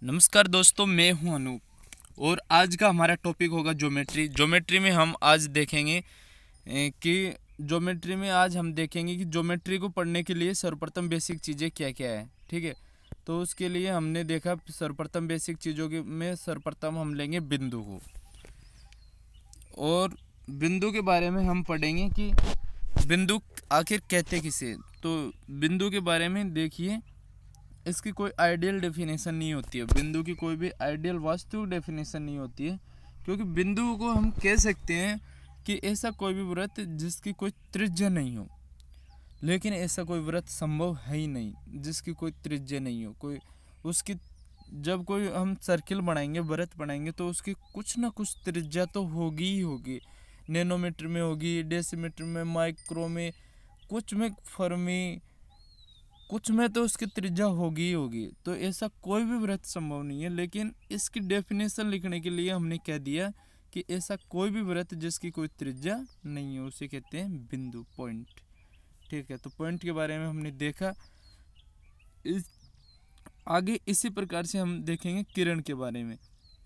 नमस्कार दोस्तों, मैं हूं अनूप और आज का हमारा टॉपिक होगा ज्योमेट्री में हम आज देखेंगे कि ज्योमेट्री में आज हम देखेंगे कि ज्योमेट्री को पढ़ने के लिए सर्वप्रथम बेसिक चीज़ें क्या क्या है। ठीक है, तो उसके लिए हमने देखा सर्वप्रथम बेसिक चीज़ों के में सर्वप्रथम हम लेंगे बिंदु को, और बिंदु के बारे में हम पढ़ेंगे कि बिंदु आखिर कहते किसे। तो बिंदु के बारे में देखिए, इसकी कोई आइडियल डेफिनेशन नहीं होती है। बिंदु की कोई भी आइडियल वास्तविक डेफिनेशन नहीं होती है, क्योंकि बिंदु को हम कह सकते हैं कि ऐसा कोई भी वृत्त जिसकी कोई त्रिज्या नहीं हो, लेकिन ऐसा कोई वृत्त संभव है ही नहीं जिसकी कोई त्रिज्या नहीं हो। कोई उसकी जब कोई हम सर्किल बनाएंगे, वृत्त बनाएंगे, तो उसकी कुछ ना कुछ त्रिज्या तो होगी ही होगी। नैनोमीटर में होगी, डेसीमीटर में, माइक्रो में, कुछ में फर्मी, कुछ में तो उसकी त्रिज्या होगी ही होगी। तो ऐसा कोई भी वृत्त संभव नहीं है, लेकिन इसकी डेफिनेशन लिखने के लिए हमने कह दिया कि ऐसा कोई भी वृत्त जिसकी कोई त्रिज्या नहीं है उसे कहते हैं बिंदु, पॉइंट। ठीक है, तो पॉइंट के बारे में हमने देखा। आगे इसी प्रकार से हम देखेंगे किरण के बारे में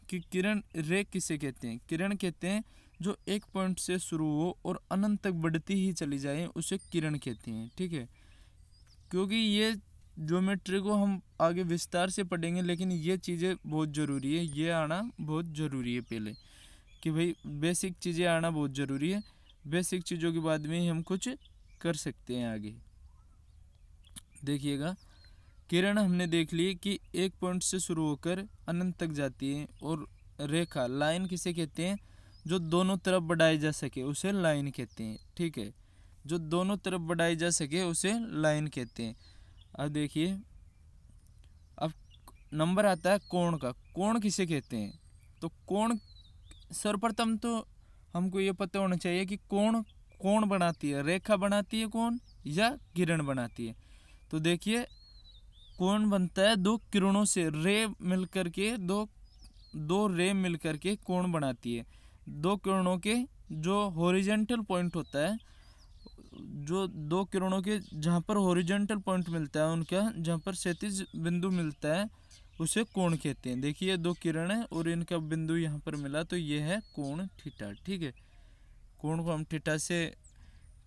कि किरण रे किसे कहते हैं। किरण कहते हैं जो एक पॉइंट से शुरू हो और अनंत तक बढ़ती ही चली जाए, उसे किरण कहते हैं। ठीक है, क्योंकि ये ज्योमेट्री को हम आगे विस्तार से पढ़ेंगे, लेकिन ये चीज़ें बहुत ज़रूरी है, ये आना बहुत ज़रूरी है पहले, कि भाई बेसिक चीज़ें आना बहुत ज़रूरी है। बेसिक चीज़ों के बाद में ही हम कुछ कर सकते हैं आगे। देखिएगा, किरण हमने देख ली कि एक पॉइंट से शुरू होकर अनंत तक जाती है, और रेखा लाइन किसे कहते हैं, जो दोनों तरफ बढ़ाई जा सके उसे लाइन कहते हैं। ठीक है, जो दोनों तरफ बढ़ाई जा सके उसे लाइन कहते हैं। अब देखिए, अब नंबर आता है कोण का। कोण किसे कहते हैं, तो कोण सर्वप्रथम तो हमको ये पता होना चाहिए कि कोण कौन बनाती है, रेखा बनाती है कौन, या किरण बनाती है। तो देखिए, कोण बनता है दो किरणों से, रे मिलकर के दो रे मिलकर के कोण बनाती है। दो किरणों के जो हॉरिजॉन्टल पॉइंट होता है, जो दो किरणों के जहाँ पर हॉरिजॉन्टल पॉइंट मिलता है, उनका जहाँ पर क्षैतिज बिंदु मिलता है उसे कोण कहते हैं। देखिए, दो किरण है और इनका बिंदु यहाँ पर मिला, तो ये है कोण थीटा। ठीक है, कोण को हम थीटा से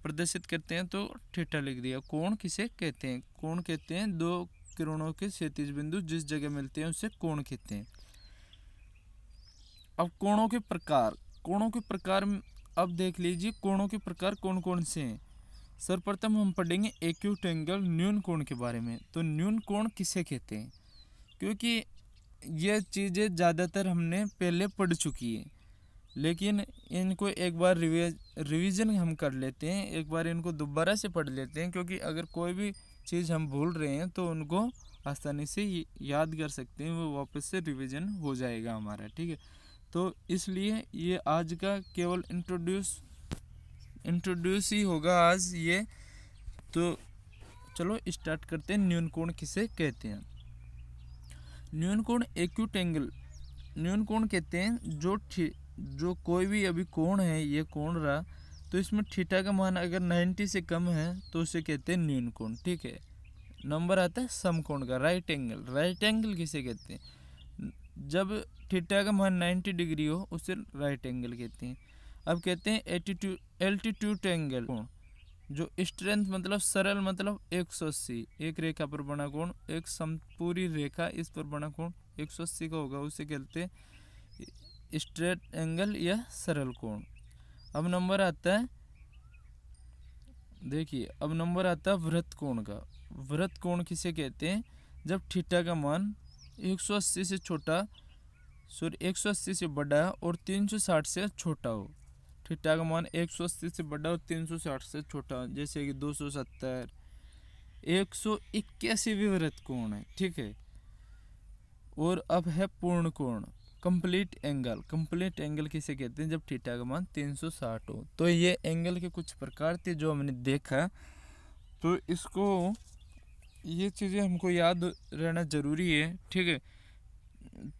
प्रदर्शित करते हैं, तो थीटा लिख दिया। कोण किसे कहते हैं, कोण कहते हैं दो किरणों के क्षैतिज बिंदु जिस जगह मिलते हैं उसे कोण कहते हैं। अब कोणों के प्रकार, अब देख लीजिए कोणों के प्रकार कौन कौन से हैं। सर्वप्रथम हम पढ़ेंगे एक्यूट एंगल, न्यून कोण के बारे में। तो न्यून कोण किसे कहते हैं, क्योंकि ये चीज़ें ज़्यादातर हमने पहले पढ़ चुकी है, लेकिन इनको एक बार रिवीजन हम कर लेते हैं, एक बार इनको दोबारा से पढ़ लेते हैं, क्योंकि अगर कोई भी चीज़ हम भूल रहे हैं तो उनको आसानी से याद कर सकते हैं, वो वापस से रिवीजन हो जाएगा हमारा। ठीक है, तो इसलिए ये आज का केवल इंट्रोड्यूस ही होगा आज ये। तो चलो स्टार्ट करते हैं। न्यून कोण किसे कहते हैं। न्यून कोण एक्यूट एंगल, न्यून कोण कहते हैं जो कोई भी अभी कोण है, ये कोण रहा, तो इसमें थीटा का मान अगर 90 से कम है तो उसे कहते हैं न्यून कोण। ठीक है, नंबर आता है समकोण का, राइट एंगल। राइट एंगल किसे कहते हैं, जब थीटा का मान 90 डिग्री हो उसे राइट एंगल कहते हैं। अब कहते हैं एल्टीट्यूड एंगल, जो स्ट्रेंथ मतलब सरल मतलब 180, एक रेखा पर बना कोण, एक समपूरी रेखा इस पर बना कोण 180 का होगा, उसे कहते हैं स्ट्रेट एंगल या सरल कोण। अब नंबर आता है, देखिए अब नंबर आता है वृत्त कोण का। वृत्त कोण किसे कहते हैं, जब थीटा का मान 180 से छोटा, 180 से बड़ा और 360 से छोटा हो। थीटा का मान 180 से बड़ा और 360 से छोटा, जैसे कि 270, 181 भी वृत्त कोण है। ठीक है, और अब है पूर्ण कोण, कंप्लीट एंगल। कंप्लीट एंगल किसे कहते हैं, जब थीटा का मान 360 हो। तो ये एंगल के कुछ प्रकार थे जो हमने देखा, तो इसको ये चीज़ें हमको याद रहना जरूरी है। ठीक है,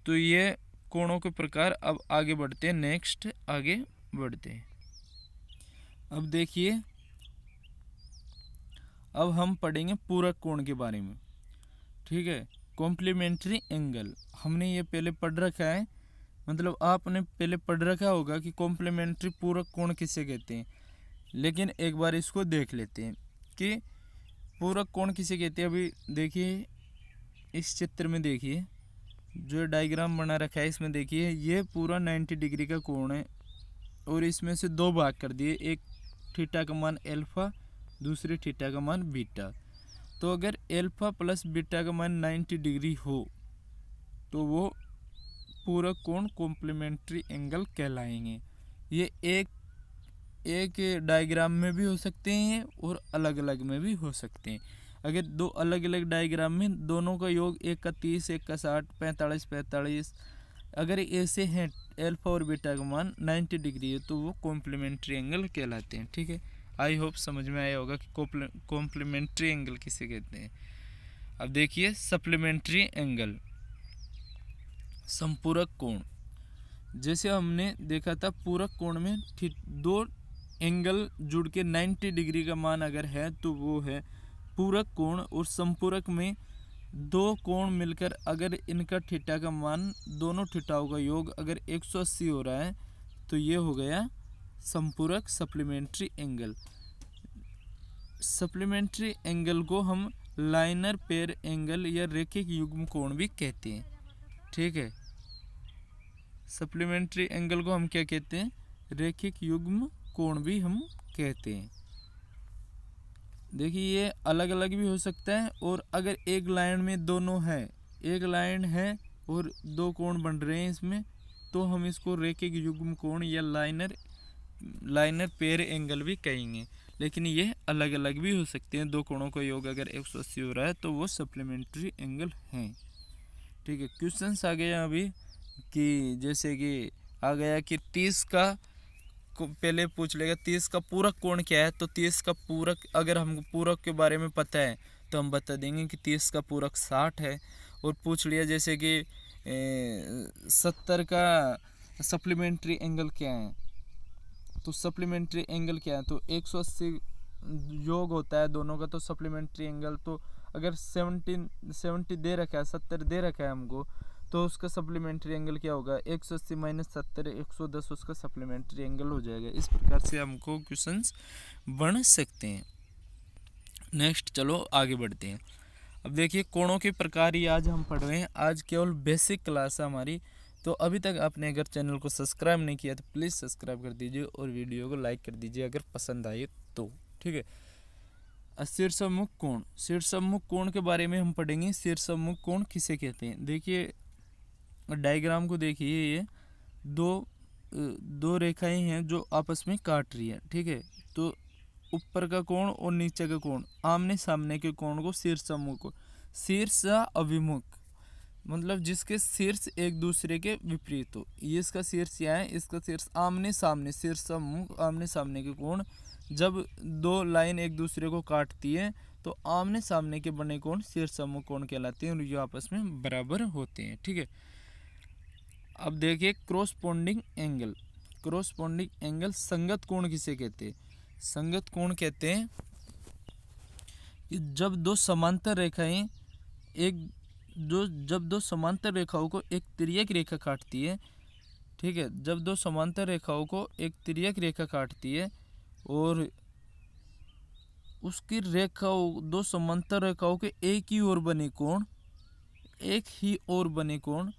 तो ये कोणों के प्रकार। अब आगे बढ़ते हैं, नेक्स्ट आगे बढ़ते हैं। अब देखिए, अब हम पढ़ेंगे पूरक कोण के बारे में। ठीक है, कॉम्प्लीमेंट्री एंगल हमने ये पहले पढ़ रखा है, मतलब आपने पहले पढ़ रखा होगा कि कॉम्प्लीमेंट्री पूरक कोण किसे कहते हैं। लेकिन एक बार इसको देख लेते हैं कि पूरक कोण किसे कहते हैं। अभी देखिए इस चित्र में, देखिए जो डायग्राम बना रखा है इसमें देखिए ये पूरा 90 डिग्री का कोण है और इसमें से दो भाग कर दिए, एक थीटा का मान अल्फा, दूसरे थीटा का मान बीटा। तो अगर अल्फा प्लस बीटा का मान 90 डिग्री हो तो वो पूरक कोण कॉम्प्लीमेंट्री एंगल कहलाएंगे। ये एक डायग्राम में भी हो सकते हैं और अलग अलग में भी हो सकते हैं। अगर दो अलग अलग डायग्राम में दोनों का योग, एक का 30, एक का 60, 45 45, अगर ऐसे हैं अल्फा और बीटा का मान 90 डिग्री है तो वो कॉम्प्लीमेंट्री एंगल कहलाते हैं। ठीक है, आई होप समझ में आया होगा कि कॉम्प्लीमेंट्री एंगल किसे कहते हैं। अब देखिए सप्लीमेंट्री एंगल, संपूरक कोण। जैसे हमने देखा था पूरक कोण में दो एंगल जुड़ के 90 डिग्री का मान अगर है तो वो है पूरक कोण, और संपूरक में दो कोण मिलकर अगर इनका थीटा का मान, दोनों थीटाओं का योग अगर 180 हो रहा है तो ये हो गया संपूरक सप्लीमेंट्री एंगल। सप्लीमेंट्री एंगल को हम लाइनर पेयर एंगल या रेखिक युग्म कोण भी कहते हैं। ठीक है, सप्लीमेंट्री एंगल को हम क्या कहते हैं, रेखिक युग्म कोण भी हम कहते हैं। देखिए ये अलग अलग भी हो सकता है, और अगर एक लाइन में दोनों है, एक लाइन है और दो कोण बन रहे हैं इसमें, तो हम इसको रेखिक युग्म कोण या लाइनर पेयर एंगल भी कहेंगे। लेकिन ये अलग अलग भी हो सकते हैं। दो कोणों का योग अगर 180 हो रहा है तो वो सप्लीमेंट्री एंगल हैं। ठीक है, क्वेश्चंस आ गया अभी कि जैसे कि आ गया कि 30 का पहले पूछ लेगा 30 का पूरक कोण क्या है। तो 30 का पूरक, अगर हमको पूरक के बारे में पता है तो हम बता देंगे कि 30 का पूरक 60 है। और पूछ लिया जैसे कि 70 का सप्लीमेंट्री एंगल क्या है, तो सप्लीमेंट्री एंगल क्या है, तो 180 योग होता है दोनों का। तो सप्लीमेंट्री एंगल तो अगर 70 दे रखा है, 70 दे रखा है हमको, तो उसका सप्लीमेंट्री एंगल क्या होगा, 180 माइनस 70 110 उसका सप्लीमेंट्री एंगल हो जाएगा। इस प्रकार से हमको क्वेश्चंस बन सकते हैं। नेक्स्ट चलो आगे बढ़ते हैं। अब देखिए कोणों के प्रकार ही आज हम पढ़ रहे हैं। आज केवल बेसिक क्लास है हमारी। तो अभी तक आपने अगर चैनल को सब्सक्राइब नहीं किया तो प्लीज़ सब्सक्राइब कर दीजिए और वीडियो को लाइक कर दीजिए अगर पसंद आए तो। ठीक है, शीर्षोन्मुख कोण। शीर्षोन्मुख कोण के बारे में हम पढ़ेंगे। शीर्षोन्मुख कोण किसे कहते हैं। देखिए डायग्राम को देखिए, ये दो रेखाएं हैं जो आपस में काट रही है। ठीक है, तो ऊपर का कोण और नीचे का कोण, आमने सामने के कोण को शीर्षोन्मुख, शीर्ष अभिमुख, मतलब जिसके शीर्ष एक दूसरे के विपरीत हो। ये इसका शीर्ष क्या है, इसका शीर्ष आमने सामने, शीर्षोन्मुख आमने सामने के कोण जब दो लाइन एक दूसरे को काटती है तो आमने सामने के बने कोण शीर्षोन्मुख कोण कहलाते हैं और ये आपस में बराबर होते हैं। ठीक है, अब देखिए क्रॉसपोंडिंग एंगल। क्रॉसपोंडिंग एंगल संगत कोण किसे कहते हैं। संगत कोण कहते हैं कि जब दो समांतर रेखाएं जब दो समांतर रेखाओं को एक तिर्यक रेखा काटती है। ठीक है, जब दो समांतर रेखाओं को एक तिर्यक रेखा काटती है और उसकी रेखाओं, दो समांतर रेखाओं के एक ही ओर बने कोण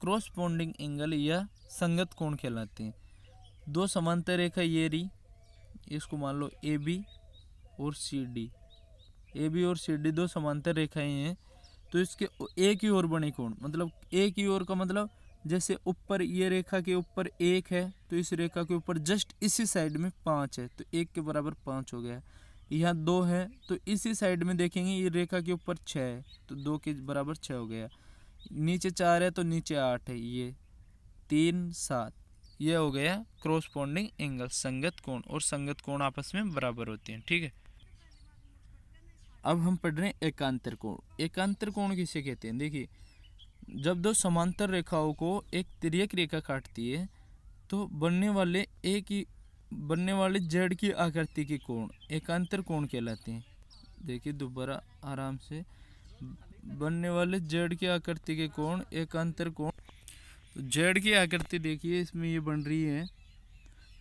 क्रॉसपोंडिंग एंगल या संगत कोण कहलाते हैं। दो समांतर रेखा ये रही, इसको मान लो ए बी और सी डी दो समांतर रेखाएं हैं। तो इसके एक ही ओर बने कोण, मतलब एक ही ओर का मतलब जैसे ऊपर ये रेखा के ऊपर 1 है तो इस रेखा के ऊपर जस्ट इसी साइड में 5 है, तो 1 के बराबर 5 हो गया। यहाँ 2 है तो इसी साइड में देखेंगे ये रेखा के ऊपर 6 है तो 2 के बराबर 6 हो गया। नीचे 4 है तो नीचे 8 है, ये 3 7, ये हो गया क्रॉसपोंडिंग एंगल, संगत कोण। और संगत कोण आपस में बराबर होते हैं। ठीक है, अब हम पढ़ रहे हैं एकांतर कोण। एकांतर कोण किसे कहते हैं। देखिए जब दो समांतर रेखाओं को एक तिर्यक रेखा काटती है तो बनने वाले जेड की आकृति के कोण एकांतर कोण कहलाते हैं। देखिए दोबारा आराम से, बनने वाले जेड की आकृति के कोण एकांतर कोण। तो जेड की आकृति देखिए इसमें ये बन रही है,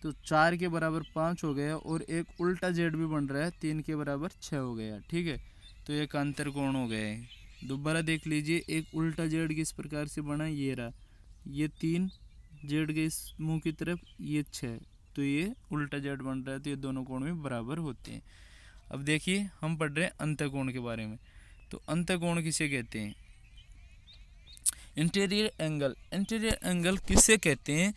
तो 4 के बराबर 5 हो गया और एक उल्टा जेड भी बन रहा है 3 के बराबर 6 हो गया। ठीक है, तो एकांतर कोण हो गया है। दोबारा देख लीजिए, एक उल्टा जेड किस प्रकार से बना, ये रहा, ये 3 जेड के इस मुंह की तरफ, ये 6, तो ये उल्टा जेड बन रहा है, तो ये दोनों कोण भी बराबर होते हैं। अब देखिए हम पढ़ रहे हैं अंतःकोण के बारे में। तो अंतःकोण किसे कहते हैं? Interior angle. इंटीरियर एंगल किसे कहते हैं?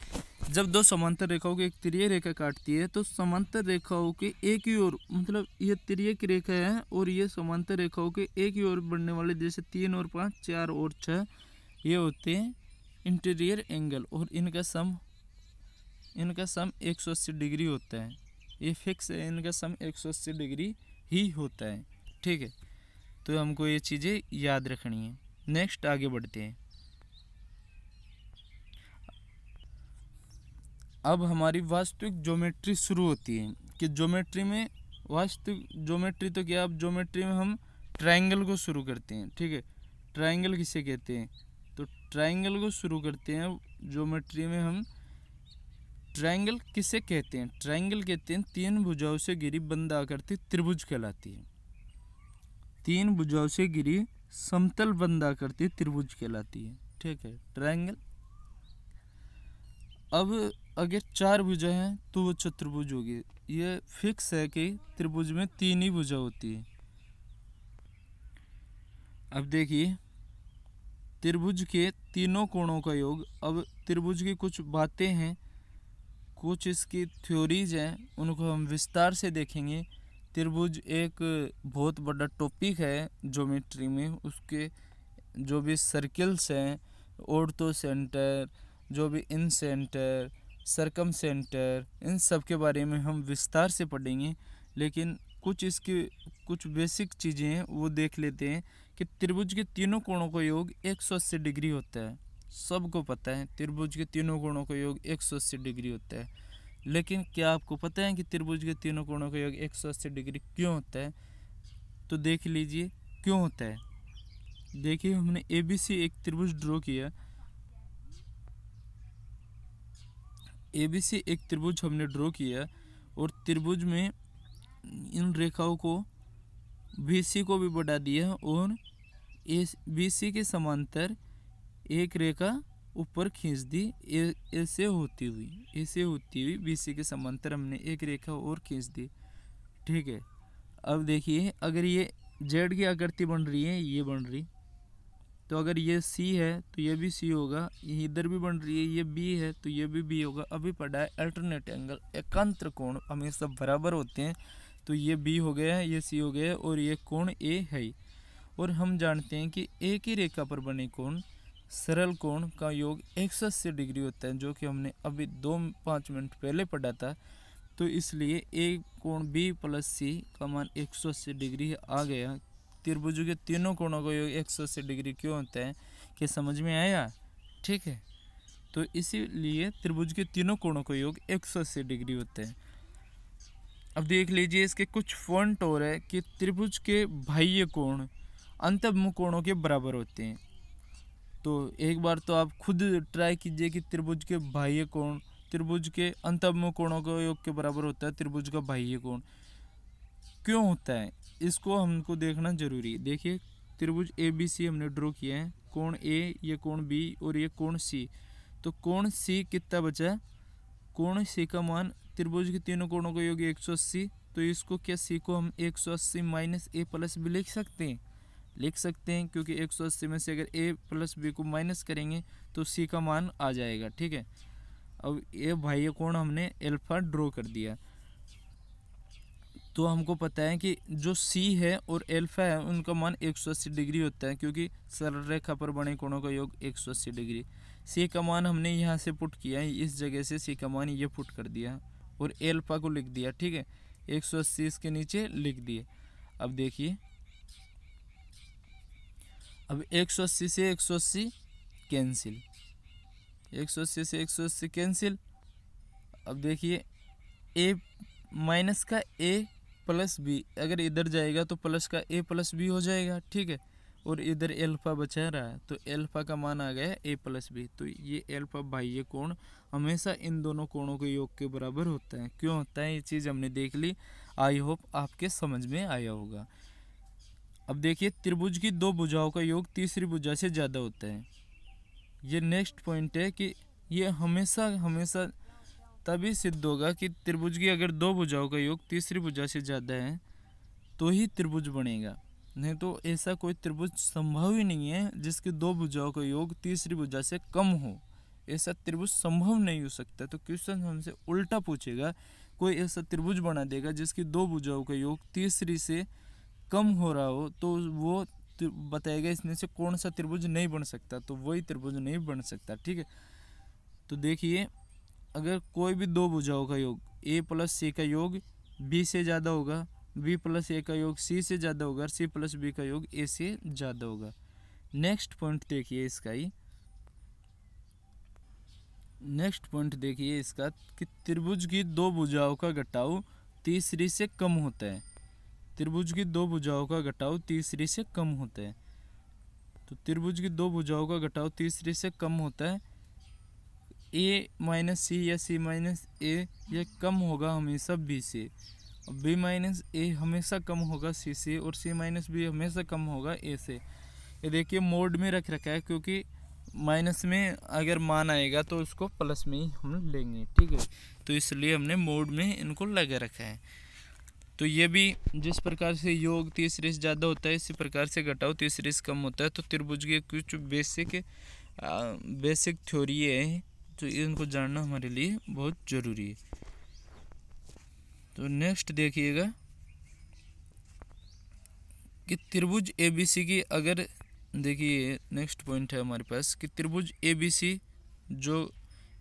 जब दो समांतर रेखाओं की एक तिर्यक रेखा काटती है तो समांतर रेखाओं के एक ही ओर, मतलब ये तिर्यक रेखा है और ये समांतर रेखाओं के एक ही ओर बढ़ने वाले, जैसे 3 और 5, 4 और 6, ये होते हैं इंटीरियर एंगल। और इनका सम 180 डिग्री होता है। ये फिक्स है, इनका सम 180 डिग्री ही होता है। ठीक है, तो हमको ये चीज़ें याद रखनी है। नेक्स्ट आगे बढ़ते हैं। अब हमारी वास्तविक ज्योमेट्री शुरू होती है कि ज्योमेट्री में, वास्तविक ज्योमेट्री तो क्या, अब ज्योमेट्री में हम ट्रायंगल को शुरू करते हैं। ठीक है, ट्रायंगल किसे कहते हैं? तो ट्रायंगल को शुरू करते हैं ज्योमेट्री में हम। ट्रायंगल किसे कहते हैं? ट्रायंगल कहते हैं 3 भुजाओं से घिरी बंद आकृति त्रिभुज कहलाती है। 3 भुजाओं से घिरी समतल बंद आकृति त्रिभुज कहलाती है। ठीक है, ट्रायंगल। अब अगर 4 भुजा हैं तो वो चतुर्भुज होगी। ये फिक्स है कि त्रिभुज में 3 ही भुजा होती है। अब देखिए त्रिभुज के तीनों कोणों का योग। अब त्रिभुज की कुछ बातें हैं, कुछ इसकी थ्योरीज हैं, उनको हम विस्तार से देखेंगे। त्रिभुज एक बहुत बड़ा टॉपिक है ज्योमेट्री में। उसके जो भी सर्किल्स हैं, ऑर्थो सेंटर, जो भी इन सेंटर, सरकम सेंटर, इन सब के बारे में हम विस्तार से पढ़ेंगे। लेकिन कुछ इसकी कुछ बेसिक चीज़ें हैं वो देख लेते हैं कि त्रिभुज के तीनों कोणों का योग 180 डिग्री होता है। सबको पता है त्रिभुज के तीनों कोणों का योग 180 डिग्री होता है। लेकिन क्या आपको पता है कि त्रिभुज के तीनों कोणों का योग 180 डिग्री क्यों होता है? तो देख लीजिए क्यों होता है। देखिए हमने ABC एक त्रिभुज ड्रॉ किया। ABC एक त्रिभुज हमने ड्रॉ किया और त्रिभुज में इन रेखाओं को BC को भी बढ़ा दिया और BC के समांतर एक रेखा ऊपर खींच दी। ऐसे होती हुई BC के समांतर हमने एक रेखा और खींच दी। ठीक है, अब देखिए अगर ये Z की आकृति बन रही है, ये बन रही, तो अगर ये C है तो ये भी C होगा। ये इधर भी बन रही है, ये B है तो ये भी B होगा। अभी पढ़ा है अल्टरनेट एंगल, एकांतर कोण हमेशा बराबर होते हैं। तो ये B हो गया है, ये C हो गया है और ये कोण A है। और हम जानते हैं कि एक ही रेखा पर बने कोण, सरल कोण का योग 180 डिग्री होता है, जो कि हमने अभी 2-5 मिनट पहले पढ़ा था। तो इसलिए एक कोण B + C का मान 180 डिग्री आ गया। त्रिभुज के तीनों कोणों का योग 180 डिग्री क्यों होता है, क्या समझ में आया? ठीक है, तो इसीलिए त्रिभुज के तीनों कोणों का योग 180 डिग्री होता है। अब देख लीजिए इसके कुछ पॉइंट और है कि त्रिभुज के बाह्य कोण अंतःमुख कोणों के बराबर होते हैं। तो एक बार तो आप खुद ट्राई कीजिए कि त्रिभुज के बाह्य कोण त्रिभुज के अंतःमुख कोणों के योग के बराबर होता है। त्रिभुज का बाह्य कोण क्यों होता है, इसको हमको देखना जरूरी है। देखिए त्रिभुज ABC हमने ड्रॉ किया है, कोण A, ये कोण B और ये कोण C। तो कोण C कितना बचा? कोण C का मान, त्रिभुज के तीनों कोणों का योग 180, तो इसको क्या C को हम 180 - A + B लिख सकते हैं क्योंकि 180 में से अगर A + B को माइनस करेंगे तो C का मान आ जाएगा। ठीक है, अब ये बाह्य कोण हमने अल्फा ड्रॉ कर दिया। तो हमको पता है कि जो C है और अल्फा है उनका मान 180 डिग्री होता है, क्योंकि सरल रेखा पर बने कोणों का योग 180 डिग्री। C का मान हमने यहाँ से पुट किया है, इस जगह से C का मान ये पुट कर दिया और अल्फा को लिख दिया। ठीक है, 180 इसके नीचे लिख दिए। अब देखिए, अब 180 से 180 कैंसिल, 180 से 180 कैंसिल। अब देखिए A माइनस का A + B, अगर इधर जाएगा तो प्लस का A + B हो जाएगा। ठीक है, और इधर एल्फा बचा रहा, तो एल्फा का मान आ गया a+b। तो ये एल्फा बाह्य कोण हमेशा इन दोनों कोणों के योग के बराबर होता है। क्यों होता है ये चीज़ हमने देख ली, आई होप आपके समझ में आया होगा। अब देखिए त्रिभुज की दो भुजाओं का योग तीसरी भुजा से ज़्यादा होता है। ये नेक्स्ट पॉइंट है कि ये हमेशा हमेशा तभी सिद्ध होगा कि त्रिभुज की अगर दो भुजाओं का योग तीसरी भुजा से ज़्यादा है तो ही त्रिभुज बनेगा, नहीं तो ऐसा कोई त्रिभुज संभव ही नहीं है जिसकी दो भुजाओं का योग तीसरी भुजा से कम हो। ऐसा त्रिभुज संभव नहीं हो सकता। तो क्वेश्चन हमसे उल्टा पूछेगा, कोई ऐसा त्रिभुज बना देगा जिसकी दो भुजाओं का योग तीसरी से कम हो रहा हो, तो वो बताएगा इसमें से कौन सा त्रिभुज नहीं बन सकता, तो वही त्रिभुज नहीं बन सकता। ठीक है, तो देखिए अगर कोई भी दो भुजाओं का योग a+c का योग b से ज़्यादा होगा, b+a का योग c से ज़्यादा होगा, c+b का योग a से ज़्यादा होगा। नेक्स्ट पॉइंट देखिए इसका ही, नेक्स्ट पॉइंट देखिए इसका कि त्रिभुज की दो भुजाओं का घटाव तीसरी से कम होता है। त्रिभुज की दो भुजाओं का घटाव तीसरी से कम होता है। तो त्रिभुज की दो भुजाओं का घटाव तीसरी से कम होता है। a-c या c-a यह कम होगा हमेशा b से, और b-a हमेशा कम होगा c से, और c-b हमेशा कम होगा a से। ये देखिए मोड में रख रखा है क्योंकि माइनस में अगर मान आएगा तो उसको प्लस में ही हम लेंगे। ठीक है, तो इसलिए हमने मोड में इनको लगा रखा है। तो ये भी जिस प्रकार से योग तीसरे से ज़्यादा होता है इसी प्रकार से घटाव तीसरे से कम होता है। तो त्रिभुज के कुछ बेसिक थ्योरी है, तो इनको जानना हमारे लिए बहुत ज़रूरी है। तो नेक्स्ट देखिएगा कि त्रिभुज ABC की, अगर देखिए नेक्स्ट पॉइंट है हमारे पास कि त्रिभुज ABC जो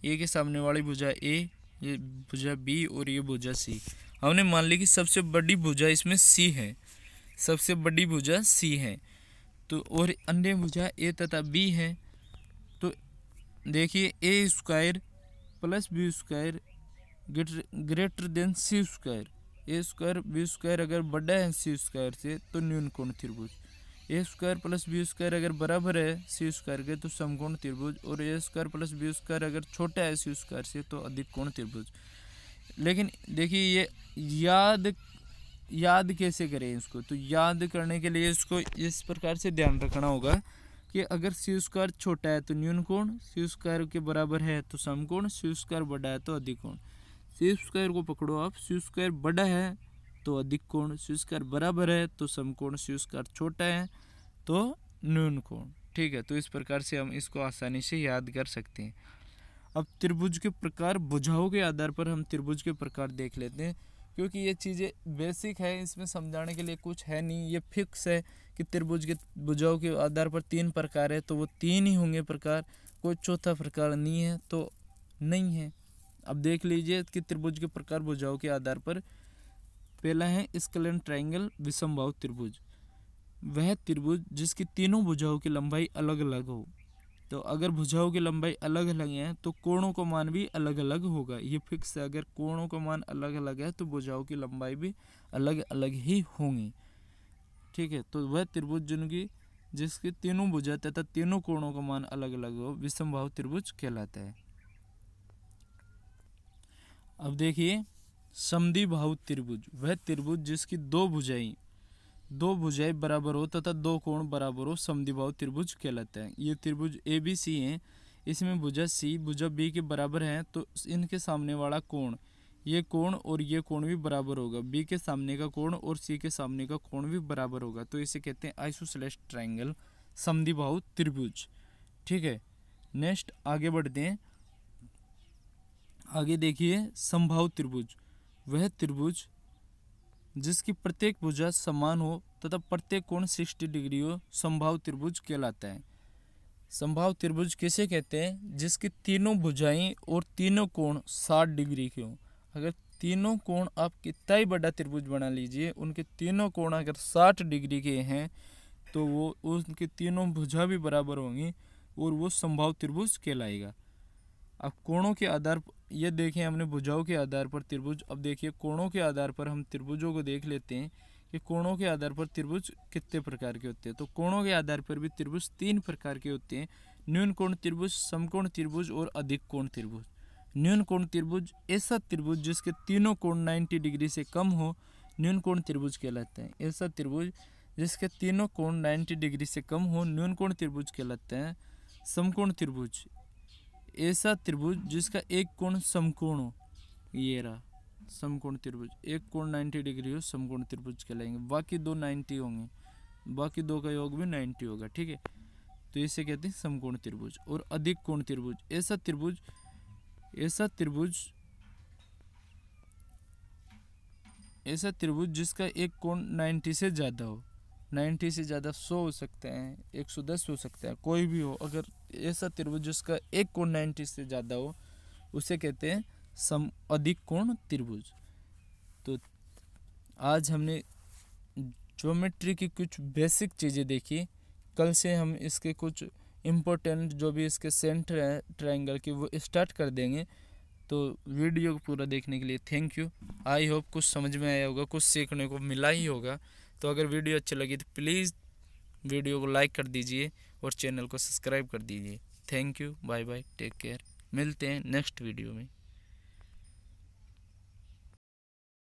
ए के सामने वाली भुजा A, ये भुजा B और ये भुजा C, हमने मान ली कि सबसे बड़ी भुजा इसमें C है, सबसे बड़ी भुजा C है, तो और अन्य भुजा A तथा B है। तो देखिए a² + b² greater than c², a² b² अगर बड़ा है c² से तो न्यून कोण त्रिभुज, a² + b² अगर बराबर है c² के तो समकोण त्रिभुज, और a² + b² अगर छोटा है c² से तो अधिक कोण त्रिभुज। लेकिन देखिए ये याद कैसे करें इसको, तो याद करने के लिए इसको इस प्रकार से ध्यान रखना होगा कि अगर c² छोटा है तो न्यून कोण, c² के बराबर है तो समकोण, c² बड़ा है तो अधिक कोण। c² को पकड़ो आप, c² बड़ा है तो अधिक कोण, c² बराबर है तो समकोण, c² छोटा है तो न्यून कोण। ठीक है, तो इस प्रकार से हम इसको आसानी से याद कर सकते हैं। अब त्रिभुज के प्रकार, भुजाओं के आधार पर हम त्रिभुज के प्रकार देख लेते हैं, क्योंकि ये चीज़ें बेसिक है, इसमें समझाने के लिए कुछ है नहीं, ये फिक्स है कि त्रिभुज के भुजाओं के आधार पर 3 प्रकार है, तो वो 3 ही होंगे प्रकार, कोई चौथा प्रकार नहीं है तो नहीं है। अब देख लीजिए कि त्रिभुज के प्रकार भुजाओं के आधार पर, पहला है स्केलेन ट्रायंगल विषमबाहु त्रिभुज, वह त्रिभुज जिसकी तीनों भुजाओं की लंबाई अलग अलग हो। तो अगर भुजाओं की लंबाई अलग अलग है तो कोणों का मान भी अलग अलग होगा, ये फिक्स है। अगर कोणों का मान अलग अलग है तो भुजाओं की लंबाई भी अलग अलग ही होंगी। ठीक है, तो वह त्रिभुज जिसकी तीनों भुजा तथा तीनों कोणों का मान अलग अलग हो विषमबाहु त्रिभुज कहलाता है। अब देखिए समद्विबाहु त्रिभुज, वह त्रिभुज जिसकी दो भुजाएं बराबर हो तथा दो कोण बराबर हो समद्विबाहु त्रिभुज कहलाता है। ये त्रिभुज ABC हैं, इसमें भुजा C भुजा B के बराबर है, तो इनके सामने वाला कोण, ये कोण और ये कोण भी बराबर होगा, B के सामने का कोण और C के सामने का कोण भी बराबर होगा, तो इसे कहते हैं आइसोसेलेस ट्रायंगल, समद्विबाहु त्रिभुज। ठीक है, नेक्स्ट आगे बढ़ते हैं। आगे देखिए समबाहु त्रिभुज, वह त्रिभुज जिसकी प्रत्येक भुजा समान हो तथा प्रत्येक कोण 60 डिग्री हो समबाहु त्रिभुज कहलाता है। समबाहु त्रिभुज किसे कहते हैं, जिसकी तीनों भुजाएं और तीनों कोण 60 डिग्री के हों। अगर तीनों कोण आप कितना ही बड़ा त्रिभुज बना लीजिए, उनके तीनों कोण अगर 60 डिग्री के हैं तो वो उनकी तीनों भुजा भी बराबर होंगी और वो समबाहु त्रिभुज कहलाएगा। अब कोणों के आधार पर ये देखें, हमने भुजाओं के आधार पर त्रिभुज, अब देखिए कोणों के आधार पर हम त्रिभुजों को देख लेते हैं कि कोणों के आधार पर त्रिभुज कितने प्रकार के होते हैं। तो कोणों के आधार पर भी त्रिभुज 3 प्रकार के होते हैं, न्यून कोण त्रिभुज, समकोण त्रिभुज और अधिक कोण त्रिभुज। न्यून कोण त्रिभुज ऐसा त्रिभुज जिसके तीनों कोण 90 डिग्री से कम हो, न्यून कोण त्रिभुज कहलाता है। ऐसा त्रिभुज जिसके तीनों कोण 90 डिग्री से कम हो, न्यून कोण त्रिभुज कहलाता है। समकोण त्रिभुज ऐसा त्रिभुज जिसका एक कोण समकोण हो, ये रहा समकोण त्रिभुज, एक कोण 90 डिग्री हो, समकोण त्रिभुज कहलाएंगे। बाकी दो 90 होंगे, बाकी दो का योग भी 90 होगा, ठीक है। तो इसे कहते हैं समकोण त्रिभुज। और अधिक कोण त्रिभुज ऐसा त्रिभुज जिसका एक कोण 90 से ज़्यादा हो, 90 से ज़्यादा 100 हो सकता है, 110 हो सकता है, कोई भी हो। अगर ऐसा त्रिभुज जिसका एक कोण 90 से ज़्यादा हो, उसे कहते हैं अधिक कोण त्रिभुज। तो आज हमने ज्योमेट्री की कुछ बेसिक चीज़ें देखी। कल से हम इसके कुछ इम्पोर्टेंट जो भी इसके सेंटर है ट्रायंगल की वो स्टार्ट कर देंगे। तो वीडियो को पूरा देखने के लिए थैंक यू। आई होप कुछ समझ में आया होगा, कुछ सीखने को मिला ही होगा। तो अगर वीडियो अच्छी लगी तो प्लीज़ वीडियो को लाइक कर दीजिए और चैनल को सब्सक्राइब कर दीजिए। Thank you, bye bye, take care. मिलते हैं नेक्स्ट वीडियो में।